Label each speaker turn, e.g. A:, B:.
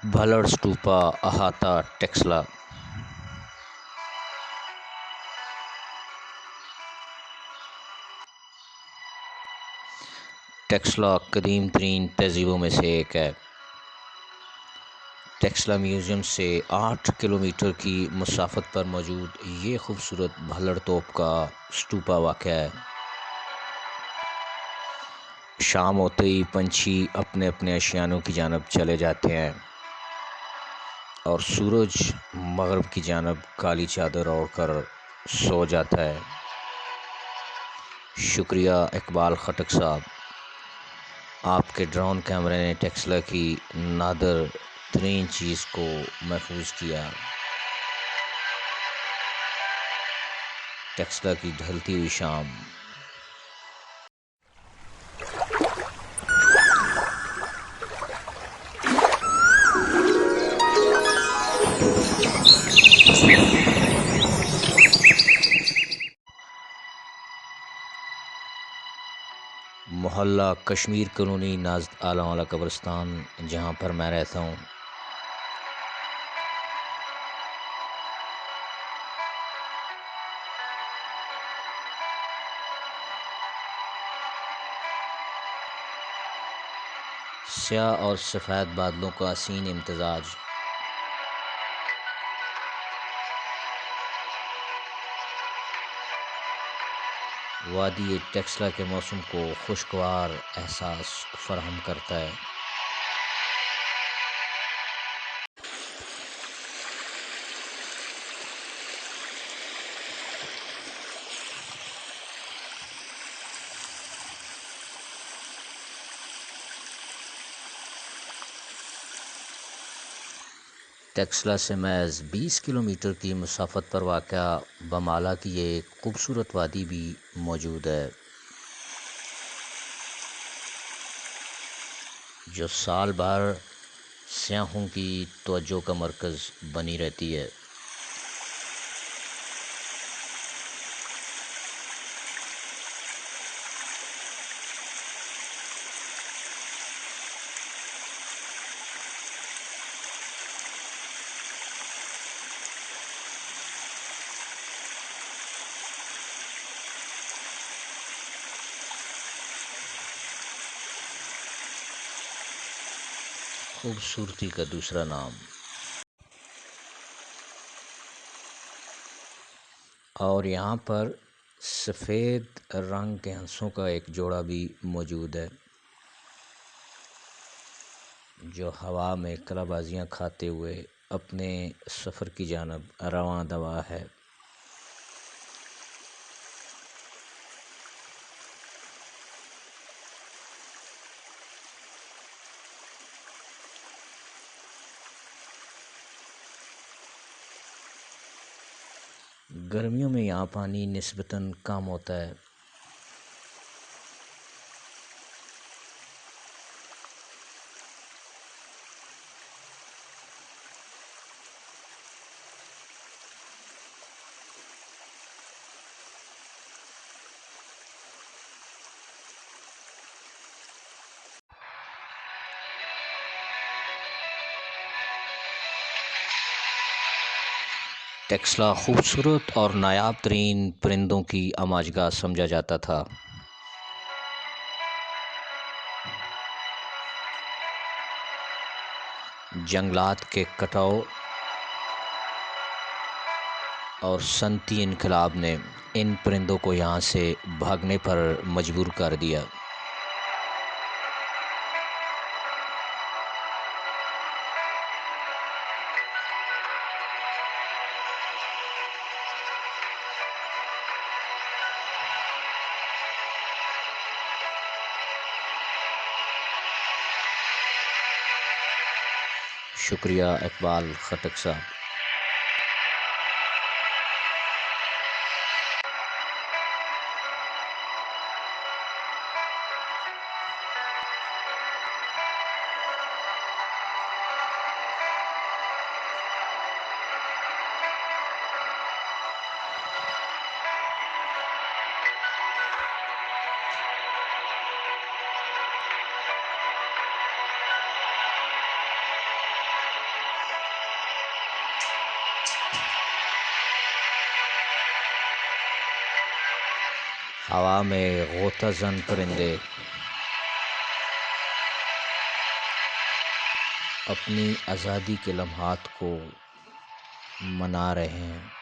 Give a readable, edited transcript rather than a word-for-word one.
A: भलड़ स्टूपा अहाता टेक्सला। टेक्सला कदीम तरीन तहजीबों में से एक है। टेक्सला म्यूज़ियम से 8 किलोमीटर की मुसाफत पर मौजूद ये खूबसूरत भलड़ तोप का स्टूपा वाक़या है। शाम होते ही पंछी अपने अपने आशियानों की जानब चले जाते हैं और सूरज मगरब की जानब काली चादर ओढ़कर सो जाता है। शुक्रिया इकबाल खटक साहब, आपके ड्रोन कैमरे ने टेक्सला की नादर तरीन चीज़ को महफूज किया। टेक्सला की ढलती हुई शाम। मोहल्ला कश्मीर कॉलोनी नाज़ आलम वाला कब्रिस्तान, जहाँ पर मैं रहता हूँ। स्याह और सफ़ेद बादलों का हसीन इम्तजाज। वादी टेक्सला के मौसम को खुशगवार एहसास फराहम करता है। टेक्सला से महज 20 किलोमीटर की मुसाफत पर वाक़या बमाला की एक खूबसूरत वादी भी मौजूद है, जो साल भर सयाहों की तवज्जो का मरकज़ बनी रहती है। खूबसूरती का दूसरा नाम। और यहाँ पर सफ़ेद रंग के हंसों का एक जोड़ा भी मौजूद है, जो हवा में कलाबाजियाँ खाते हुए अपने सफ़र की जानब रवां दवा है। गर्मियों में यहाँ पानी निस्बतन कम होता है। टेक्सला खूबसूरत और नायाब तरीन परिंदों की अमाजगाह समझा जाता था। जंगलात के कटाव और सनती इनकलाब ने इन परिंदों को यहाँ से भागने पर मजबूर कर दिया। शुक्रिया इकबाल खटक साहब। हवा में गोता जन परिंदे अपनी आज़ादी के लम्हात को मना रहे हैं।